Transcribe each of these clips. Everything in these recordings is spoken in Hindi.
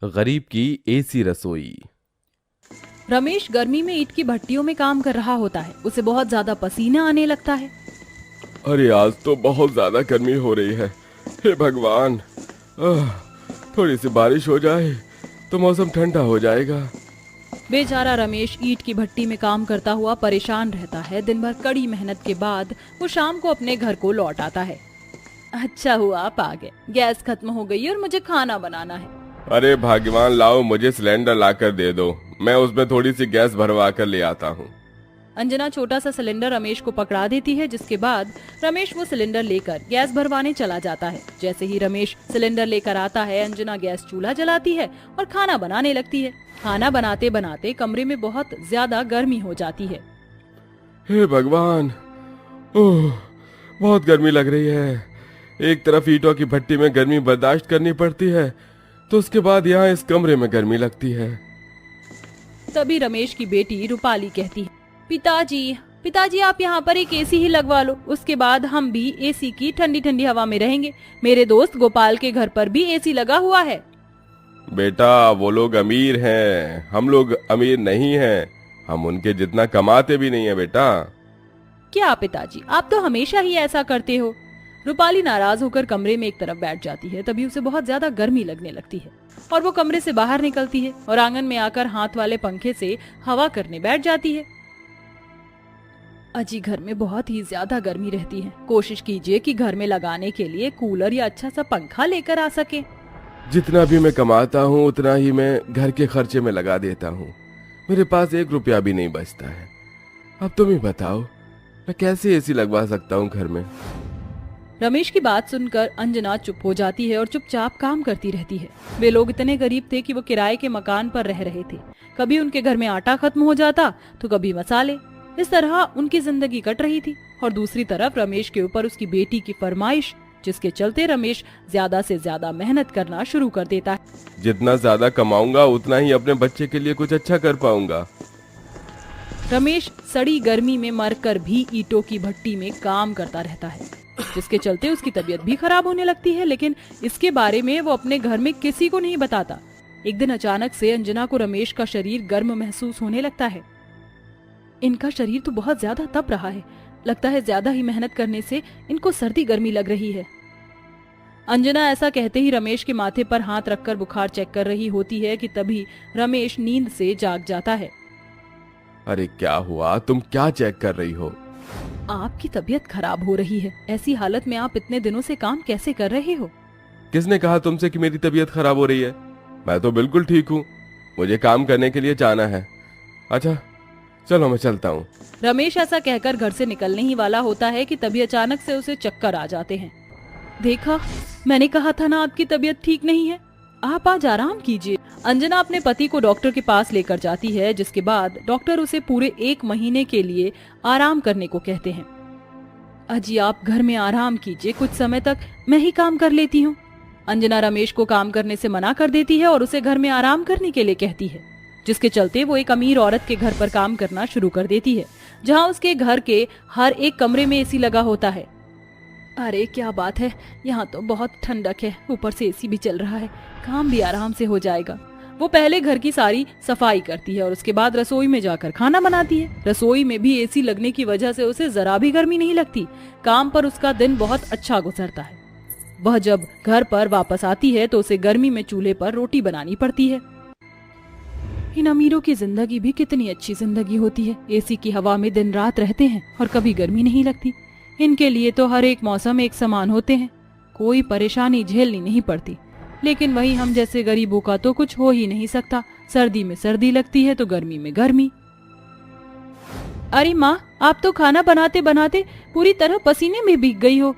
गरीब की एसी रसोई। रमेश गर्मी में ईंट की भट्टियों में काम कर रहा होता है। उसे बहुत ज्यादा पसीना आने लगता है। अरे आज तो बहुत ज्यादा गर्मी हो रही है। हे भगवान, आह, थोड़ी सी बारिश हो जाए तो मौसम ठंडा हो जाएगा। बेचारा रमेश ईंट की भट्टी में काम करता हुआ परेशान रहता है। दिन भर कड़ी मेहनत के बाद वो शाम को अपने घर को लौट आता है। अच्छा हुआ आप आ गए। गैस खत्म हो गई और मुझे खाना बनाना है। अरे भाग्यवान, लाओ मुझे सिलेंडर लाकर दे दो, मैं उसमें थोड़ी सी गैस भरवा कर ले आता हूँ। अंजना छोटा सा सिलेंडर रमेश को पकड़ा देती है, जिसके बाद रमेश वो सिलेंडर लेकर गैस भरवाने चला जाता है। जैसे ही रमेश सिलेंडर लेकर आता है, अंजना गैस चूल्हा जलाती है और खाना बनाने लगती है। खाना बनाते बनाते कमरे में बहुत ज्यादा गर्मी हो जाती है। हे भगवान, ओह, बहुत गर्मी लग रही है। एक तरफ ईंटों की भट्टी में गर्मी बर्दाश्त करनी पड़ती है, तो उसके बाद यहाँ इस कमरे में गर्मी लगती है। तभी रमेश की बेटी रूपाली कहती है, पिताजी पिताजी आप यहाँ पर एक एसी ही लगवा लो, उसके बाद हम भी एसी की ठंडी ठंडी हवा में रहेंगे। मेरे दोस्त गोपाल के घर पर भी एसी लगा हुआ है। बेटा, वो लोग अमीर हैं, हम लोग अमीर नहीं हैं। हम उनके जितना कमाते भी नहीं है बेटा। क्या पिताजी, आप तो हमेशा ही ऐसा करते हो। रूपाली नाराज होकर कमरे में एक तरफ बैठ जाती है। तभी उसे बहुत ज्यादा गर्मी लगने लगती है और वो कमरे से बाहर निकलती है और आंगन में आकर हाथ वाले पंखे से हवा करने बैठ जाती है। अजी, घर में बहुत ही ज्यादा गर्मी रहती है। कोशिश कीजिए कि घर में लगाने के लिए कूलर या अच्छा सा पंखा लेकर आ सके। जितना भी मैं कमाता हूँ उतना ही मैं घर के खर्चे में लगा देता हूँ। मेरे पास 1 रुपया भी नहीं बचता है। अब तुम ही बताओ, मैं कैसे एसी लगवा सकता हूँ घर में। रमेश की बात सुनकर अंजना चुप हो जाती है और चुपचाप काम करती रहती है। वे लोग इतने गरीब थे कि वो किराए के मकान पर रह रहे थे। कभी उनके घर में आटा खत्म हो जाता तो कभी मसाले। इस तरह उनकी जिंदगी कट रही थी। और दूसरी तरफ रमेश के ऊपर उसकी बेटी की फरमाइश, जिसके चलते रमेश ज्यादा से ज्यादा मेहनत करना शुरू कर देता है। जितना ज्यादा कमाऊंगा उतना ही अपने बच्चे के लिए कुछ अच्छा कर पाऊंगा। रमेश सड़ी गर्मी में मरकर भी ईंटों की भट्टी में काम करता रहता है, जिसके चलते उसकी तबीयत भी खराब होने लगती है। लेकिन इसके बारे में वो अपने घर में किसी को नहीं बताता। एक दिन अचानक से अंजना को रमेश का शरीर गर्म महसूस होने लगता है। इनका शरीर तो बहुत ज्यादा तप रहा है। लगता है ज्यादा ही मेहनत करने से इनको सर्दी गर्मी लग रही है। अंजना ऐसा कहते ही रमेश के माथे पर हाथ रखकर बुखार चेक कर रही होती है कि तभी रमेश नींद से जाग जाता है। अरे क्या हुआ, तुम क्या चेक कर रही हो? आपकी तबीयत खराब हो रही है। ऐसी हालत में आप इतने दिनों से काम कैसे कर रहे हो? किसने कहा तुमसे कि मेरी तबीयत खराब हो रही है? मैं तो बिल्कुल ठीक हूँ। मुझे काम करने के लिए जाना है। अच्छा चलो, मैं चलता हूँ। रमेश ऐसा कहकर घर से निकलने ही वाला होता है कि तभी अचानक से उसे चक्कर आ जाते हैं। देखा, मैंने कहा था ना आपकी तबीयत ठीक नहीं है। आप आज आराम कीजिए। अंजना अपने पति को डॉक्टर के पास लेकर जाती है, जिसके बाद डॉक्टर उसे पूरे 1 महीने के लिए आराम करने को कहते हैं। अजी, आप घर में आराम कीजिए, कुछ समय तक मैं ही काम कर लेती हूँ। अंजना रमेश को काम करने से मना कर देती है और उसे घर में आराम करने के लिए कहती है, जिसके चलते वो एक अमीर औरत के घर पर काम करना शुरू कर देती है, जहाँ उसके घर के हर एक कमरे में एसी लगा होता है। अरे क्या बात है, यहाँ तो बहुत ठंडक है, ऊपर से एसी भी चल रहा है, काम भी आराम से हो जाएगा। वो पहले घर की सारी सफाई करती है और उसके बाद रसोई में जाकर खाना बनाती है। रसोई में भी एसी लगने की वजह से उसे जरा भी गर्मी नहीं लगती। काम पर उसका दिन बहुत अच्छा गुजरता है। वह जब घर पर वापस आती है तो उसे गर्मी में चूल्हे पर रोटी बनानी पड़ती है। इन अमीरों की जिंदगी भी कितनी अच्छी जिंदगी होती है। एसी की हवा में दिन रात रहते हैं और कभी गर्मी नहीं लगती। इनके लिए तो हर एक मौसम एक समान होते हैं, कोई परेशानी झेलनी नहीं पड़ती। लेकिन वही हम जैसे गरीबों का तो कुछ हो ही नहीं सकता। सर्दी में सर्दी लगती है तो गर्मी में गर्मी। अरे माँ, आप तो खाना बनाते बनाते पूरी तरह पसीने में भीग गई हो।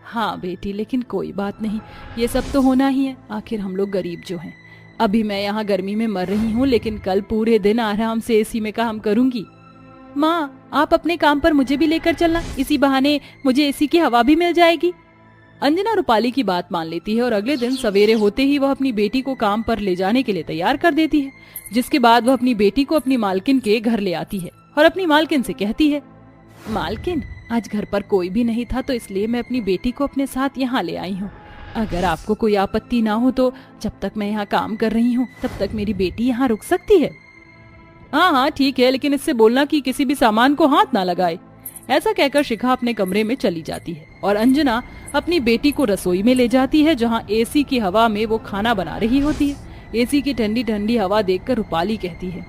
हाँ बेटी, लेकिन कोई बात नहीं, ये सब तो होना ही है। आखिर हम लोग गरीब जो हैं। अभी मैं यहाँ गर्मी में मर रही हूँ, लेकिन कल पूरे दिन आराम से एसी में काम करूंगी। माँ, आप अपने काम पर मुझे भी लेकर चलना, इसी बहाने मुझे एसी की हवा भी मिल जाएगी। अंजना रूपाली की बात मान लेती है और अगले दिन सवेरे होते ही वह अपनी बेटी को काम पर ले जाने के लिए तैयार कर देती है। जिसके बाद वह अपनी बेटी को अपनी मालकिन के घर ले आती है और अपनी मालकिन से कहती है, मालकिन, आज घर पर कोई भी नहीं था तो इसलिए मैं अपनी बेटी को अपने साथ यहाँ ले आई हूँ। अगर आपको कोई आपत्ति ना हो तो जब तक मैं यहाँ काम कर रही हूँ तब तक मेरी बेटी यहाँ रुक सकती है। हाँ हाँ ठीक है, लेकिन इससे बोलना कि किसी भी सामान को हाथ ना लगाए। ऐसा कहकर शिखा अपने कमरे में चली जाती है और अंजना अपनी बेटी को रसोई में ले जाती है, जहाँ एसी की हवा में वो खाना बना रही होती है। एसी की ठंडी ठंडी हवा देखकर रूपाली कहती है,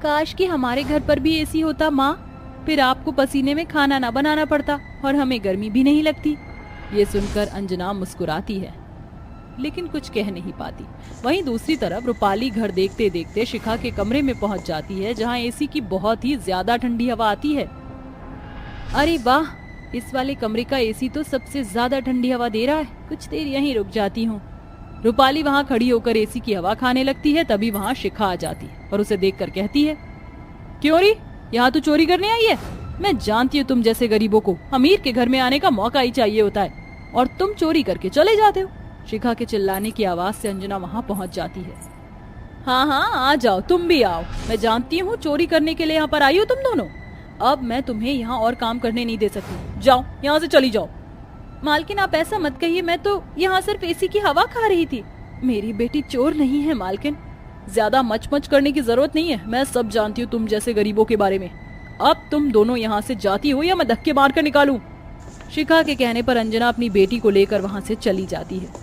काश कि हमारे घर पर भी एसी होता माँ, फिर आपको पसीने में खाना ना बनाना पड़ता और हमें गर्मी भी नहीं लगती। ये सुनकर अंजना मुस्कुराती है लेकिन कुछ कह नहीं पाती। वहीं दूसरी तरफ रूपाली घर देखते देखते शिखा के कमरे में पहुंच जाती है, जहां एसी की बहुत ही ज्यादा ठंडी हवा आती है। अरे वाह, इस वाले कमरे का एसी तो सबसे ज्यादा ठंडी हवा दे रहा है, कुछ देर यहीं रुक जाती हूँ। रूपाली वहां खड़ी होकर एसी की हवा खाने लगती है। तभी वहां शिखा आ जाती है और उसे देखकर कहती है, क्यों री, यहाँ तो चोरी करने आई है? मैं जानती हूँ तुम जैसे गरीबों को अमीर के घर में आने का मौका ही चाहिए होता है और तुम चोरी करके चले जाते हो। शिखा के चिल्लाने की आवाज से अंजना वहां पहुंच जाती है। हाँ हाँ आ जाओ, तुम भी आओ, मैं जानती हूँ चोरी करने के लिए यहाँ पर आई हो तुम दोनों। अब मैं तुम्हें यहाँ और काम करने नहीं दे सकती, जाओ यहाँ से चली जाओ। मालकिन आप ऐसा मत कहिए, मैं तो यहाँ सिर्फ एसी की हवा खा रही थी। मेरी बेटी चोर नहीं है मालकिन, ज्यादा मच करने की जरूरत नहीं है, मैं सब जानती हूँ तुम जैसे गरीबों के बारे में। अब तुम दोनों यहाँ से जाती हो या मैं धक्के मार कर निकालूं। शिखा के कहने पर अंजना अपनी बेटी को लेकर वहां से चली जाती है।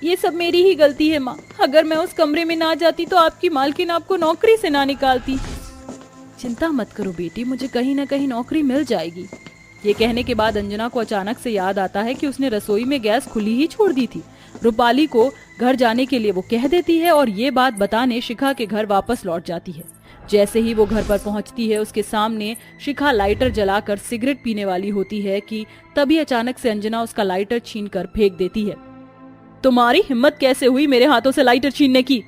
ये सब मेरी ही गलती है माँ, अगर मैं उस कमरे में ना जाती तो आपकी मालकिन आपको नौकरी से ना निकालती। चिंता मत करो बेटी, मुझे कहीं ना कहीं नौकरी मिल जाएगी। ये कहने के बाद अंजना को अचानक से याद आता है कि उसने रसोई में गैस खुली ही छोड़ दी थी। रूपाली को घर जाने के लिए वो कह देती है और ये बात बताने शिखा के घर वापस लौट जाती है। जैसे ही वो घर पर पहुंचती है, उसके सामने शिखा लाइटर जलाकर सिगरेट पीने वाली होती है कि तभी अचानक से अंजना उसका लाइटर छीनकर फेंक देती है। तुम्हारी हिम्मत कैसे हुई मेरे हाथों से लाइटर छीनने की?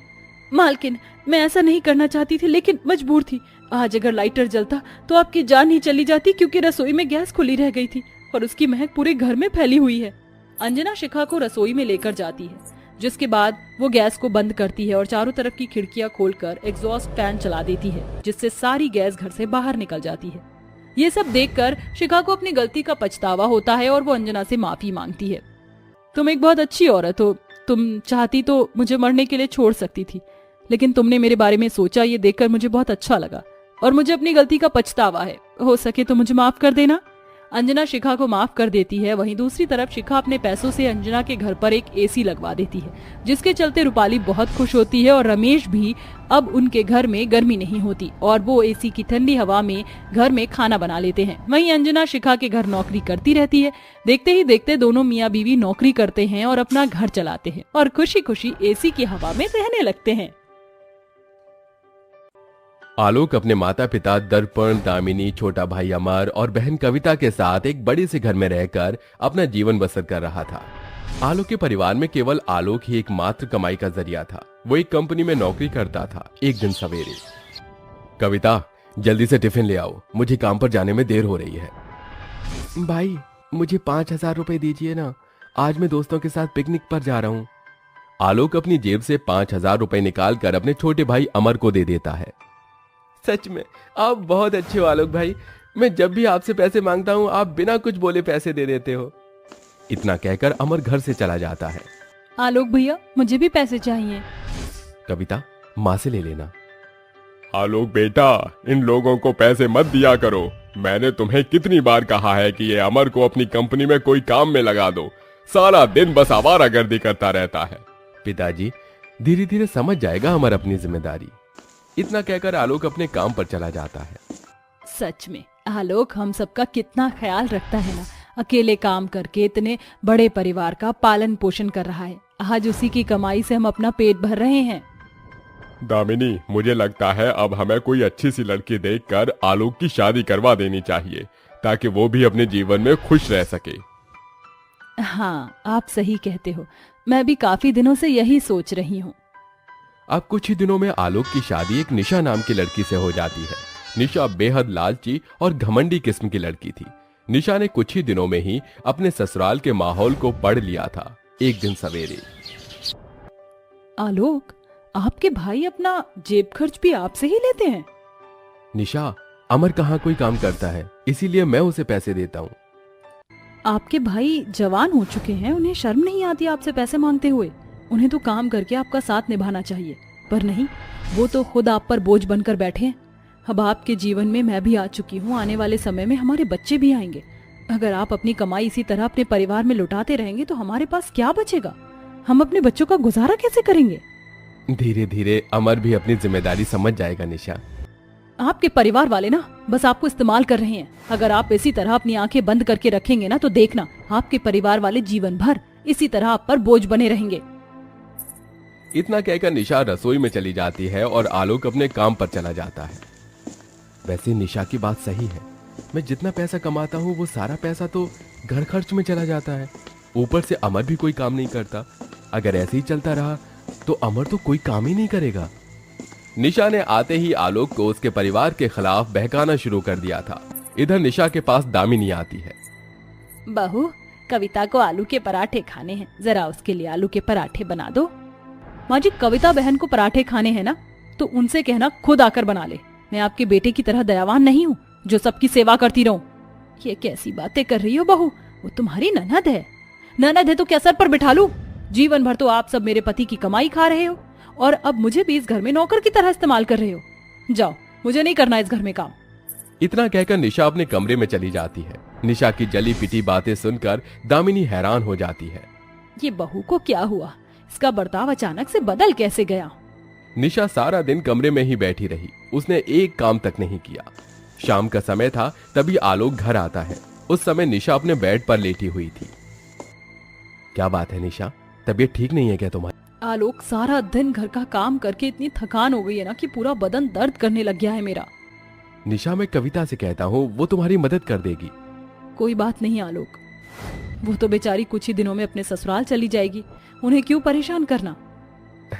मालकिन, मैं ऐसा नहीं करना चाहती थी लेकिन मजबूर थी। आज अगर लाइटर जलता तो आपकी जान ही चली जाती, क्योंकि रसोई में गैस खुली रह गई थी और उसकी महक पूरे घर में फैली हुई है। अंजना शिखा को रसोई में लेकर जाती है, जिसके बाद वो गैस को बंद करती है और चारों तरफ की खिड़कियां खोलकर एग्जॉस्ट फैन चला देती है, जिससे सारी गैस घर से बाहर निकल जाती है। ये सब देखकर शिखा को अपनी गलती का पछतावा होता है और वो अंजना से माफी मांगती है। तुम एक बहुत अच्छी औरत हो, तुम चाहती तो मुझे मरने के लिए छोड़ सकती थी, लेकिन तुमने मेरे बारे में सोचा, ये देखकर मुझे बहुत अच्छा लगा और मुझे अपनी गलती का पछतावा है। हो सके तो मुझे माफ कर देना। अंजना शिखा को माफ कर देती है। वहीं दूसरी तरफ शिखा अपने पैसों से अंजना के घर पर एक एसी लगवा देती है, जिसके चलते रूपाली बहुत खुश होती है और रमेश भी अब उनके घर में गर्मी नहीं होती और वो एसी की ठंडी हवा में घर में खाना बना लेते हैं। वहीं अंजना शिखा के घर नौकरी करती रहती है। देखते ही देखते दोनों मियाँ बीवी नौकरी करते हैं और अपना घर चलाते हैं और खुशी खुशी एसी की हवा में रहने लगते हैं। आलोक अपने माता पिता दर्पण, दामिनी, छोटा भाई अमर और बहन कविता के साथ एक बड़े से घर में रहकर अपना जीवन बसर कर रहा था। आलोक के परिवार में केवल आलोक ही एकमात्र कमाई का जरिया था। वो एक कंपनी में नौकरी करता था। एक दिन सवेरे, कविता जल्दी से टिफिन ले आओ, मुझे काम पर जाने में देर हो रही है। भाई मुझे 5,000 रुपए दीजिए ना, आज मैं दोस्तों के साथ पिकनिक पर जा रहा हूँ। आलोक अपनी जेब से 5,000 रुपए निकाल कर अपने छोटे भाई अमर को दे देता है। सच में आप बहुत अच्छे हो आलोक भाई, मैं जब भी आपसे पैसे मांगता हूँ आप बिना कुछ बोले पैसे दे देते हो। इतना कहकर अमर घर से चला जाता है। आलोक भैया, मुझे भी पैसे चाहिए। कविता, माँ से ले लेना। आलोक बेटा, इन लोगों को पैसे मत दिया करो। मैंने तुम्हें कितनी बार कहा है कि ये अमर को अपनी कंपनी में कोई काम में लगा दो, सारा दिन बस आवारागर्दी करता रहता है। पिताजी, धीरे धीरे समझ जाएगा अमर अपनी जिम्मेदारी। इतना कहकर आलोक अपने काम पर चला जाता है। सच में आलोक हम सबका कितना ख्याल रखता है ना, अकेले काम करके इतने बड़े परिवार का पालन पोषण कर रहा है। आज उसी की कमाई से हम अपना पेट भर रहे हैं। दामिनी, मुझे लगता है अब हमें कोई अच्छी सी लड़की देखकर आलोक की शादी करवा देनी चाहिए, ताकि वो भी अपने जीवन में खुश रह सके। हाँ, आप सही कहते हो, मैं भी काफी दिनों से यही सोच रही हूँ। अब कुछ ही दिनों में आलोक की शादी एक निशा नाम की लड़की से हो जाती है। निशा बेहद लालची और घमंडी किस्म की लड़की थी। निशा ने कुछ ही दिनों में ही अपने ससुराल के माहौल को पढ़ लिया था। एक दिन सवेरे, आलोक, आपके भाई अपना जेब खर्च भी आपसे ही लेते हैं? निशा, अमर कहाँ कोई काम करता है, इसीलिए मैं उसे पैसे देता हूँ। आपके भाई जवान हो चुके हैं, उन्हें शर्म नहीं आती आपसे पैसे मांगते हुए? उन्हें तो काम करके आपका साथ निभाना चाहिए, पर नहीं, वो तो खुद आप पर बोझ बनकर बैठे हैं। अब आपके जीवन में मैं भी आ चुकी हूँ, आने वाले समय में हमारे बच्चे भी आएंगे। अगर आप अपनी कमाई इसी तरह अपने परिवार में लुटाते रहेंगे तो हमारे पास क्या बचेगा? हम अपने बच्चों का गुजारा कैसे करेंगे? धीरे धीरे अमर भी अपनी जिम्मेदारी समझ जाएगा निशा। आपके परिवार वाले ना बस आपको इस्तेमाल कर रहे हैं। अगर आप इसी तरह अपनी आंखें बंद करके रखेंगे ना तो देखना, आपके परिवार वाले जीवन भर इसी तरह आप पर बोझ बने रहेंगे। इतना कहकर निशा रसोई में चली जाती है और आलोक अपने काम पर चला जाता है। वैसे निशा की बात सही है, मैं जितना पैसा कमाता हूँ वो सारा पैसा तो घर खर्च में चला जाता है। ऊपर से अमर भी कोई काम नहीं करता। अगर ऐसे ही चलता रहा तो अमर तो कोई काम ही नहीं करेगा। निशा ने आते ही आलोक को उसके परिवार के खिलाफ बहकाना शुरू कर दिया था। इधर निशा के पास दामिनी आती है। बहू, कविता को आलू के पराठे खाने हैं, जरा उसके लिए आलू के पराठे बना दो। माँ जी, कविता बहन को पराठे खाने हैं ना तो उनसे कहना खुद आकर बना ले। मैं आपके बेटे की तरह दयावान नहीं हूँ जो सबकी सेवा करती रहूं। ये कैसी बातें कर रही हो बहू? वो तुम्हारी ननद है। ननद है तो क्या सर पर बिठा लूं? जीवन भर तो आप सब मेरे पति की कमाई खा रहे हो और अब मुझे भी इस घर में नौकर की तरह इस्तेमाल कर रहे हो। जाओ, मुझे नहीं करना इस घर में काम। इतना कहकर निशा अपने कमरे में चली जाती है। निशा की जली पिटी बातें सुनकर दामिनी हैरान हो जाती है। ये बहू को क्या हुआ? इसका बर्ताव अचानक से बदल कैसे गया? निशा सारा दिन कमरे में ही बैठी रही। उसने एक काम तक नहीं किया। शाम का समय था, तभी आलोक घर आता है। उस समय निशा अपने बेड पर लेटी हुई थी। क्या बात है निशा, तबीयत ठीक नहीं है क्या तुम्हारी? आलोक, सारा दिन घर का काम करके इतनी थकान हो गई है ना कि पूरा बदन दर्द करने लग गया है मेरा। निशा, मैं कविता से कहता हूँ, वो तुम्हारी मदद कर देगी। कोई बात नहीं आलोक, वो तो बेचारी कुछ ही दिनों में अपने ससुराल चली जाएगी, उन्हें क्यों परेशान करना।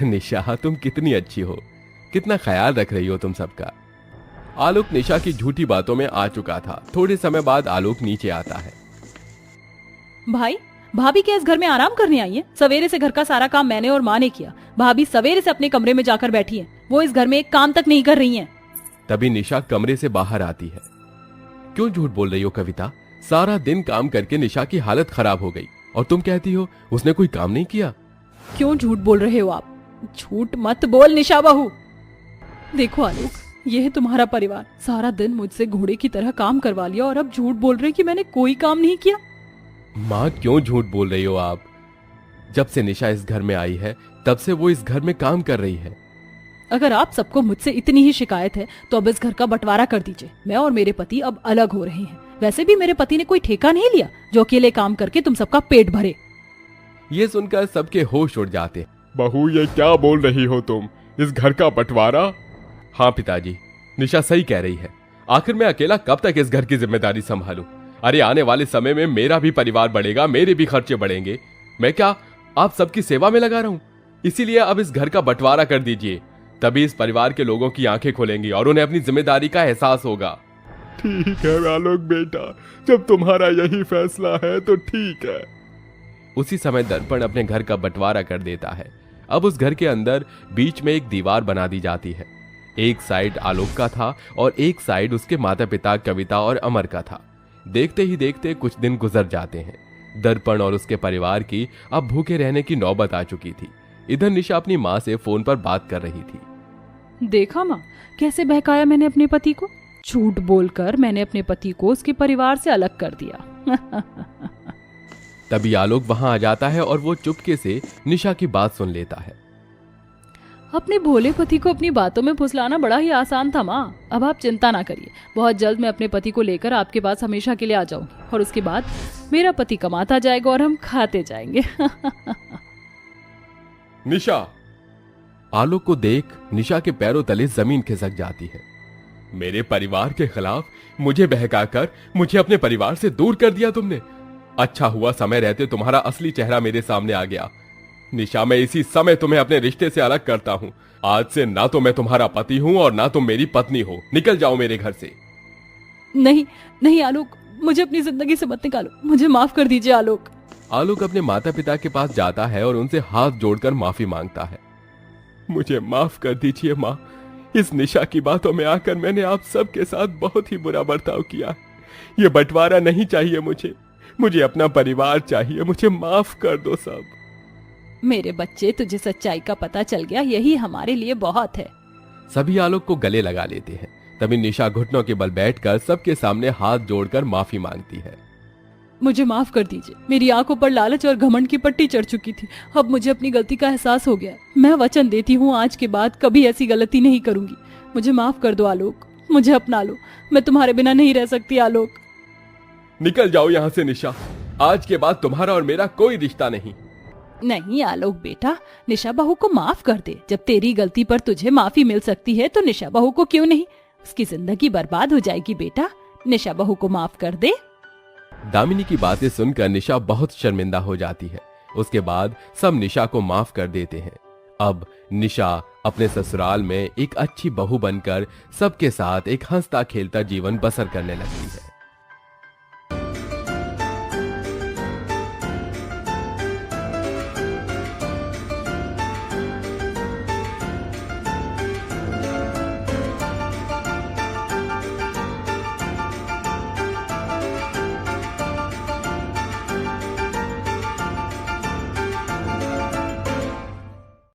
निशा, तुम कितनी अच्छी हो, कितना ख्याल रख रही हो तुम सबका। आलोक निशा की झूठी बातों में आ चुका था। थोड़े समय बाद आलोक नीचे आता है। भाई, भाभी क्या इस घर में आराम करने आई है? सवेरे से घर का सारा काम मैंने और माँ ने किया। भाभी सवेरे से अपने कमरे में जाकर बैठी है, वो इस घर में एक काम तक नहीं कर रही है। तभी निशा कमरे से बाहर आती है। क्यों झूठ बोल रही हो कविता? सारा दिन काम करके निशा की हालत खराब हो गई और तुम कहती हो उसने कोई काम नहीं किया। क्यों झूठ बोल रहे हो आप? झूठ मत बोल निशा बहू। देखो आलोक, ये है तुम्हारा परिवार। सारा दिन मुझसे घोड़े की तरह काम करवा लिया और अब झूठ बोल रहे कि मैंने कोई काम नहीं किया। माँ, क्यों झूठ बोल रही हो आप? जब से निशा इस घर में आई है तब से वो इस घर में काम कर रही है। अगर आप सबको मुझसे इतनी ही शिकायत है तो अब इस घर का बंटवारा कर दीजिए। मैं और मेरे पति अब अलग हो रहे हैं। वैसे भी मेरे पति ने कोई ठेका नहीं लिया जो अकेले काम करके तुम सबका पेट भरे। ये सुनकर सबके होश उड़ जाते। बहू, ये क्या बोल रही हो तुम? इस घर का बंटवारा? हाँ पिताजी, निशा सही कह रही है। आखिर मैं अकेला कब तक इस घर की जिम्मेदारी संभालूं? अरे आने वाले समय में मेरा भी परिवार बढ़ेगा, मेरे भी खर्चे बढ़ेंगे। मैं क्या आप सबकी सेवा में लगा रहा हूं? इसीलिए अब इस घर का बंटवारा कर दीजिए, तभी इस परिवार के लोगों की आंखें खुलेंगी और उन्हें अपनी जिम्मेदारी का एहसास होगा। ठीक है आलोक बेटा, जब तुम्हारा यही फैसला है तो ठीक है। उसी समय दर्पण अपने घर का बंटवारा कर देता है। अब उस घर के अंदर बीच में एक दीवार बना दी जाती है। एक साइड आलोक का था और एक साइड उसके माता पिता कविता और अमर का था। देखते ही देखते कुछ दिन गुजर जाते हैं। दर्पण और उसके परिवार की अब भूखे रहने की नौबत आ चुकी थी। इधर निशा अपनी माँ से फोन पर बात कर रही थी। देखा माँ, कैसे बहकाया मैंने अपने पति को। झूठ बोलकर मैंने अपने पति को उसके परिवार से अलग कर दिया। तभी आलोक वहां आ जाता है और वो चुपके से निशा की बात सुन लेता है। अपने भोले पति को अपनी बातों में फुसलाना बड़ा ही आसान था माँ। अब आप चिंता ना करिए, बहुत जल्द मैं अपने पति को लेकर आपके पास हमेशा के लिए आ जाऊंगी और उसके बाद मेरा पति कमाता जाएगा और हम खाते जाएंगे। निशा। आलोक को देख निशा के पैरों तले जमीन खिसक जाती है। मेरे परिवार के खिलाफ मुझे बहकाकर मुझे अपने परिवार से दूर कर दिया तुमने। अच्छा हुआ समय रहते तुम्हारा असली चेहरा मेरे सामने आ गया। निशा, मैं इसी समय तुम्हें अपने रिश्ते से अलग करता हूँ। आज से ना तो मैं तुम्हारा पति हूँ और ना तुम मेरी पत्नी हो। निकल जाओ मेरे घर से। नहीं नहीं आलोक, मुझे अपनी जिंदगी से मत निकालो, मुझे माफ कर दीजिए आलोक। आलोक अपने माता पिता के पास जाता है और उनसे हाथ जोड़कर माफी मांगता है। मुझे माफ कर दीजिए माँ, इस निशा की बातों में आकर मैंने आप सबके साथ बहुत ही बुरा बर्ताव किया। ये बंटवारा नहीं चाहिए मुझे। मुझे अपना परिवार चाहिए, मुझे माफ कर दो सब। मेरे बच्चे, तुझे सच्चाई का पता चल गया, यही हमारे लिए बहुत है। सभी आलोक को गले लगा लेते हैं। तभी निशा घुटनों के बल बैठकर सबके सामने हाथ जोड़कर माफी मांगती है। मुझे माफ कर दीजिए, मेरी आंखों पर लालच और घमंड की पट्टी चढ़ चुकी थी। अब मुझे अपनी गलती का एहसास हो गया। मैं वचन देती हूँ आज के बाद कभी ऐसी गलती नहीं करूंगी। मुझे माफ कर दो आलोक, मुझे अपना लो। मैं तुम्हारे बिना नहीं रह सकती आलोक। निकल जाओ यहाँ से निशा, आज के बाद तुम्हारा और मेरा कोई रिश्ता नहीं। नहीं आलोक बेटा, निशा बहू को माफ कर दे। जब तेरी गलती पर तुझे माफी मिल सकती है तो निशा बहू को क्यों नहीं? उसकी जिंदगी बर्बाद हो जाएगी बेटा। निशा बहू को माफ कर दे। दामिनी की बातें सुनकर निशा बहुत शर्मिंदा हो जाती है। उसके बाद सब निशा को माफ कर देते हैं। अब निशा अपने ससुराल में एक अच्छी बहू बनकर सबके साथ एक हंसता खेलता जीवन बसर करने लगती है।